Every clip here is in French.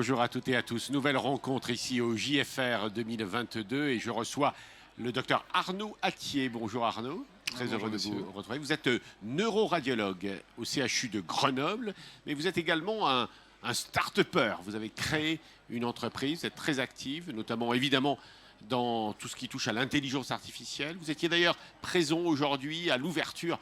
Bonjour à toutes et à tous. Nouvelle rencontre ici au JFR 2022 et je reçois le docteur Arnaud Attier. Bonjour Arnaud. Très heureux de vous retrouver. Vous êtes neuroradiologue au CHU de Grenoble, mais vous êtes également un start-upper. Vous avez créé une entreprise, vous êtes très active, notamment évidemment dans tout ce qui touche à l'intelligence artificielle. Vous étiez d'ailleurs présent aujourd'hui à l'ouverture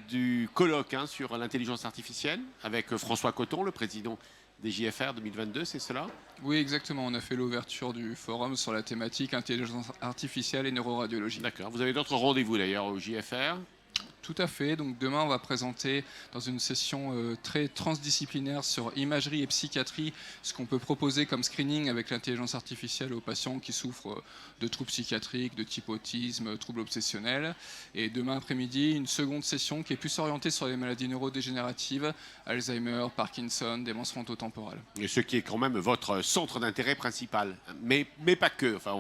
du colloque sur l'intelligence artificielle avec François Coton, le président des JFR 2022, c'est cela? Oui, exactement. On a fait l'ouverture du forum sur la thématique intelligence artificielle et neuroradiologie. D'accord. Vous avez d'autres rendez-vous d'ailleurs au JFR? Tout à fait. Donc demain, on va présenter dans une session très transdisciplinaire sur imagerie et psychiatrie ce qu'on peut proposer comme screening avec l'intelligence artificielle aux patients qui souffrent de troubles psychiatriques, de type autisme, troubles obsessionnels. Et demain après-midi, une seconde session qui est plus orientée sur les maladies neurodégénératives, Alzheimer, Parkinson, démence frontotemporale. Et ce qui est quand même votre centre d'intérêt principal, mais pas que. Enfin,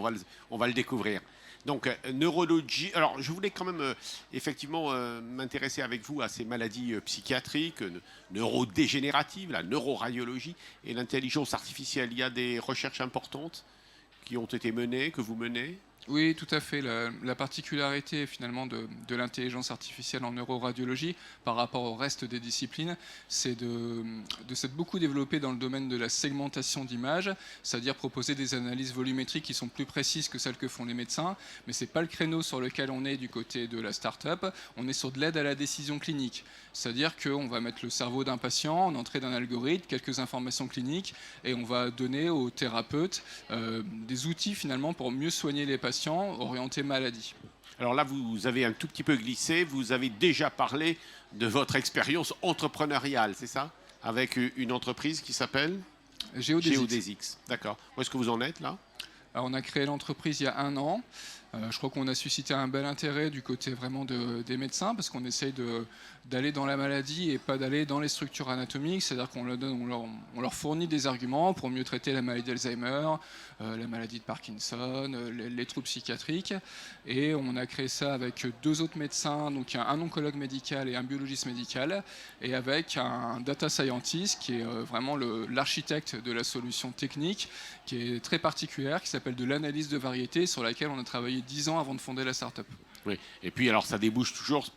on va le découvrir. Donc, neurologie. Alors, je voulais quand même effectivement m'intéresser avec vous à ces maladies psychiatriques, neurodégénératives, la neuroradiologie et l'intelligence artificielle. Il y a des recherches importantes qui ont été menées, que vous menez? Oui, tout à fait. La particularité finalement de l'intelligence artificielle en neuroradiologie par rapport au reste des disciplines, c'est de s'être beaucoup développé dans le domaine de la segmentation d'images, c'est-à-dire proposer des analyses volumétriques qui sont plus précises que celles que font les médecins, mais ce n'est pas le créneau sur lequel on est du côté de la start-up, on est sur de l'aide à la décision clinique, c'est-à-dire qu'on va mettre le cerveau d'un patient en entrée d'un algorithme, quelques informations cliniques, et on va donner aux thérapeutes des outils finalement pour mieux soigner les patients orientés maladie. Alors là, vous avez un tout petit peu glissé, vous avez déjà parlé de votre expérience entrepreneuriale, c'est ça? Avec une entreprise qui s'appelle Geodesix. D'accord. Où est-ce que vous en êtes là? Alors, on a créé l'entreprise il y a 1 an. Je crois qu'on a suscité un bel intérêt du côté vraiment des médecins parce qu'on essaye d'aller dans la maladie et pas d'aller dans les structures anatomiques. C'est-à-dire qu'on leur fournit des arguments pour mieux traiter la maladie d'Alzheimer, la maladie de Parkinson, les troubles psychiatriques. Et on a créé ça avec 2 autres médecins, donc un oncologue médical et un biologiste médical, et avec un data scientist qui est vraiment l'architecte de la solution technique, qui est très particulière, qui s'appelle de l'analyse de variété, sur laquelle on a travaillé 10 ans avant de fonder la start-up. Oui. Et puis alors ça débouche toujours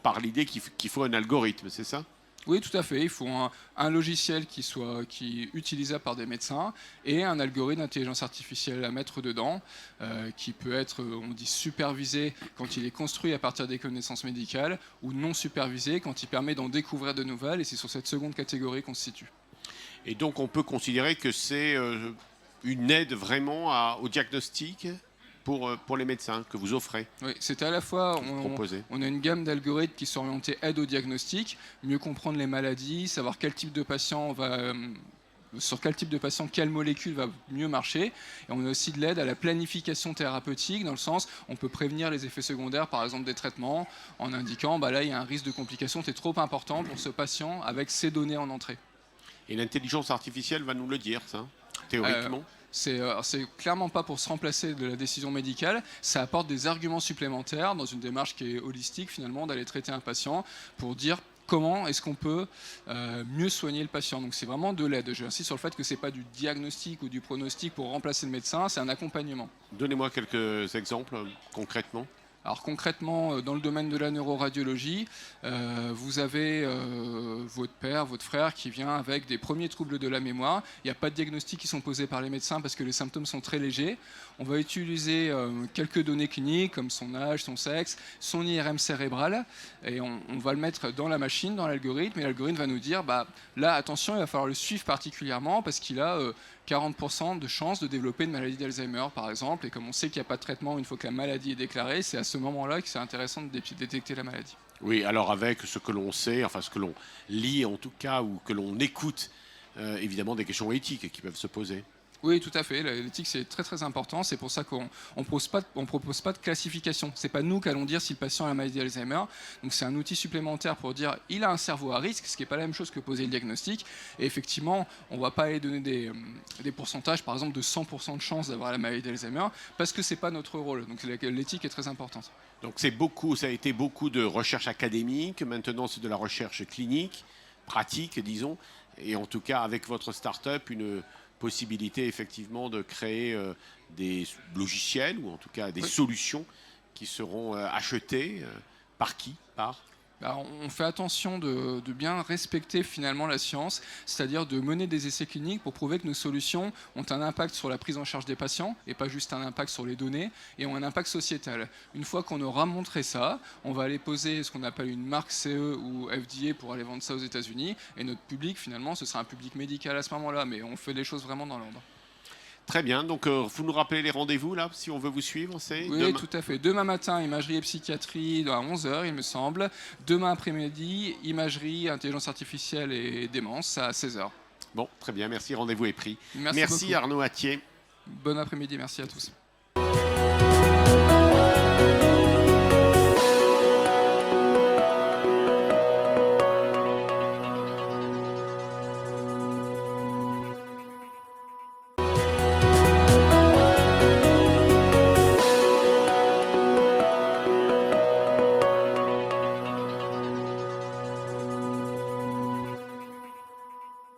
par l'idée qu'il faut un algorithme, c'est ça? Oui, tout à fait. Il faut un logiciel qui est utilisable par des médecins et un algorithme d'intelligence artificielle à mettre dedans, qui peut être, on dit, supervisé quand il est construit à partir des connaissances médicales ou non supervisé quand il permet d'en découvrir de nouvelles. Et c'est sur cette seconde catégorie qu'on se situe. Et donc on peut considérer que c'est une aide vraiment au diagnostic pour les médecins que vous offrez. Oui, c'est à la fois, on a une gamme d'algorithmes qui sont orientés aide au diagnostic, mieux comprendre les maladies, savoir quel type de patient sur quel type de patient, quelle molécule va mieux marcher. Et on a aussi de l'aide à la planification thérapeutique, dans le sens on peut prévenir les effets secondaires, par exemple des traitements, en indiquant là il y a un risque de complication qui est trop important pour ce patient avec ces données en entrée. Et l'intelligence artificielle va nous le dire, ça, théoriquement? C'est clairement pas pour se remplacer de la décision médicale, ça apporte des arguments supplémentaires dans une démarche qui est holistique finalement, d'aller traiter un patient pour dire comment est-ce qu'on peut mieux soigner le patient. Donc c'est vraiment de l'aide. J'insiste sur le fait que c'est pas du diagnostic ou du pronostic pour remplacer le médecin, c'est un accompagnement. Donnez-moi quelques exemples concrètement. Alors concrètement, dans le domaine de la neuroradiologie, vous avez votre père, votre frère qui vient avec des premiers troubles de la mémoire. Il n'y a pas de diagnostics qui sont posés par les médecins parce que les symptômes sont très légers. On va utiliser quelques données cliniques comme son âge, son sexe, son IRM cérébral, et on va le mettre dans la machine, dans l'algorithme, et l'algorithme va nous dire, là, attention, il va falloir le suivre particulièrement parce qu'il a 40% de chances de développer une maladie d'Alzheimer, par exemple, et comme on sait qu'il n'y a pas de traitement une fois que la maladie est déclarée, c'est à ce moment-là que c'est intéressant de détecter la maladie. Oui, alors avec ce que l'on sait, enfin ce que l'on lit en tout cas, ou que l'on écoute, évidemment des questions éthiques qui peuvent se poser. Oui, tout à fait. L'éthique, c'est très très important. C'est pour ça qu'on ne propose pas de classification. Ce n'est pas nous qui allons dire si le patient a la maladie d'Alzheimer. Donc c'est un outil supplémentaire pour dire il a un cerveau à risque, ce qui n'est pas la même chose que poser le diagnostic. Et effectivement, on ne va pas aller donner des pourcentages, par exemple de 100% de chance d'avoir la maladie d'Alzheimer, parce que ce n'est pas notre rôle. Donc l'éthique est très importante. Donc ça a été beaucoup de recherche académique. Maintenant, c'est de la recherche clinique, pratique, disons. et en tout cas avec votre start-up une possibilité effectivement de créer des logiciels ou en tout cas des solutions qui seront achetées par qui? On fait attention de bien respecter finalement la science, c'est-à-dire de mener des essais cliniques pour prouver que nos solutions ont un impact sur la prise en charge des patients et pas juste un impact sur les données et ont un impact sociétal. Une fois qu'on aura montré ça, on va aller poser ce qu'on appelle une marque CE ou FDA pour aller vendre ça aux États-Unis et notre public finalement ce sera un public médical à ce moment-là, mais on fait les choses vraiment dans l'ordre. Très bien, donc vous nous rappelez les rendez-vous là, si on veut vous suivre, c'est Oui, demain. tout à fait. Demain matin, imagerie et psychiatrie à 11 h, il me semble. Demain après-midi, imagerie, intelligence artificielle et démence à 16 h. Bon, très bien, merci, rendez-vous est pris. Merci beaucoup. Arnaud Attier. Bon après-midi, merci à tous.